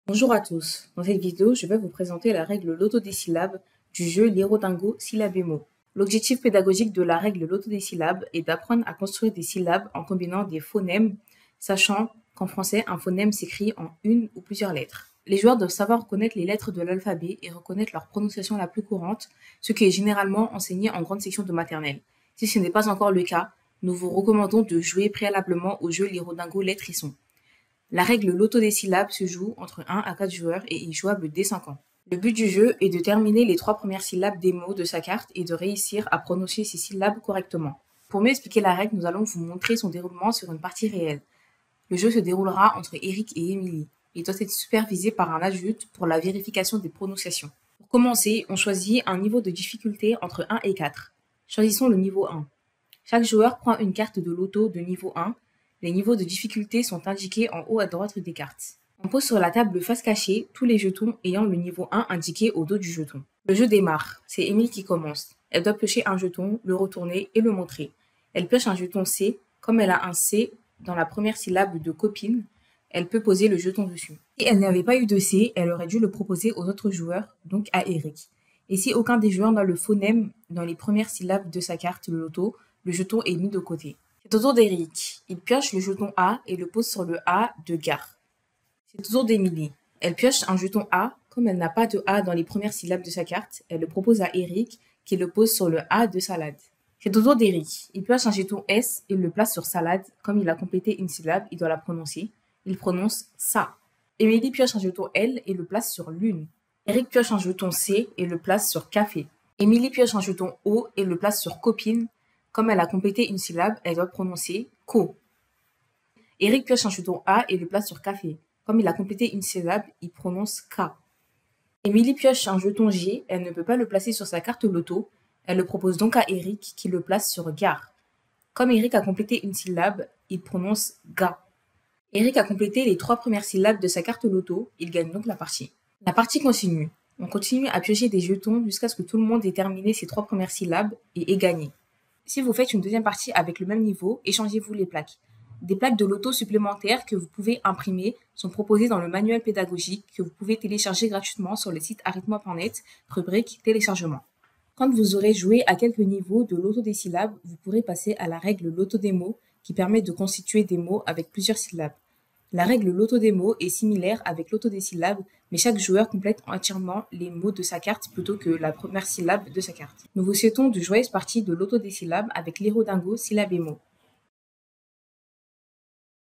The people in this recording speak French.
Bonjour à tous, dans cette vidéo, je vais vous présenter la règle loto des syllabes du jeu L'irodingo syllabes-mots. L'objectif pédagogique de la règle loto des syllabes est d'apprendre à construire des syllabes en combinant des phonèmes, sachant qu'en français, un phonème s'écrit en une ou plusieurs lettres. Les joueurs doivent savoir reconnaître les lettres de l'alphabet et reconnaître leur prononciation la plus courante, ce qui est généralement enseigné en grande section de maternelle. Si ce n'est pas encore le cas, nous vous recommandons de jouer préalablement au jeu L'irodingo Lettrisson. La règle loto des syllabes se joue entre 1 à 4 joueurs et est jouable dès 5 ans. Le but du jeu est de terminer les 3 premières syllabes des mots de sa carte et de réussir à prononcer ces syllabes correctement. Pour mieux expliquer la règle, nous allons vous montrer son déroulement sur une partie réelle. Le jeu se déroulera entre Eric et Emily. Il doit être supervisé par un adulte pour la vérification des prononciations. Pour commencer, on choisit un niveau de difficulté entre 1 et 4. Choisissons le niveau 1. Chaque joueur prend une carte de loto de niveau 1. Les niveaux de difficulté sont indiqués en haut à droite des cartes. On pose sur la table face cachée tous les jetons ayant le niveau 1 indiqué au dos du jeton. Le jeu démarre. C'est Emily qui commence. Elle doit piocher un jeton, le retourner et le montrer. Elle pioche un jeton C. Comme elle a un C dans la première syllabe de copine, elle peut poser le jeton dessus. Si elle n'avait pas eu de C, elle aurait dû le proposer aux autres joueurs, donc à Eric. Et si aucun des joueurs n'a le phonème dans les premières syllabes de sa carte, le loto, le jeton est mis de côté. C'est au tour d'Eric. Il pioche le jeton A et le pose sur le A de gare. C'est au tour d'Emily. Elle pioche un jeton A. Comme elle n'a pas de A dans les premières syllabes de sa carte, elle le propose à Eric qui le pose sur le A de salade. C'est au tour d'Eric. Il pioche un jeton S et le place sur salade. Comme il a complété une syllabe, il doit la prononcer. Il prononce ça. Emily pioche un jeton L et le place sur lune. Eric pioche un jeton C et le place sur café. Emily pioche un jeton O et le place sur copine. Comme elle a complété une syllabe, elle doit prononcer co. Eric pioche un jeton A et le place sur café. Comme il a complété une syllabe, il prononce K. Emily pioche un jeton G, elle ne peut pas le placer sur sa carte loto. Elle le propose donc à Eric qui le place sur gare. Comme Eric a complété une syllabe, il prononce ga. Eric a complété les 3 premières syllabes de sa carte loto, il gagne donc la partie. La partie continue. On continue à piocher des jetons jusqu'à ce que tout le monde ait terminé ses 3 premières syllabes et ait gagné. Si vous faites une deuxième partie avec le même niveau, échangez-vous les plaques. Des plaques de loto supplémentaires que vous pouvez imprimer sont proposées dans le manuel pédagogique que vous pouvez télécharger gratuitement sur le site arithmo.net, rubrique téléchargement. Quand vous aurez joué à quelques niveaux de loto des syllabes, vous pourrez passer à la règle loto des mots qui permet de constituer des mots avec plusieurs syllabes. La règle loto des mots est similaire avec loto des syllabes, mais chaque joueur complète entièrement les mots de sa carte plutôt que la première syllabe de sa carte. Nous vous souhaitons de joyeuses parties de loto des syllabes avec l'Irodingo syllabes et mots.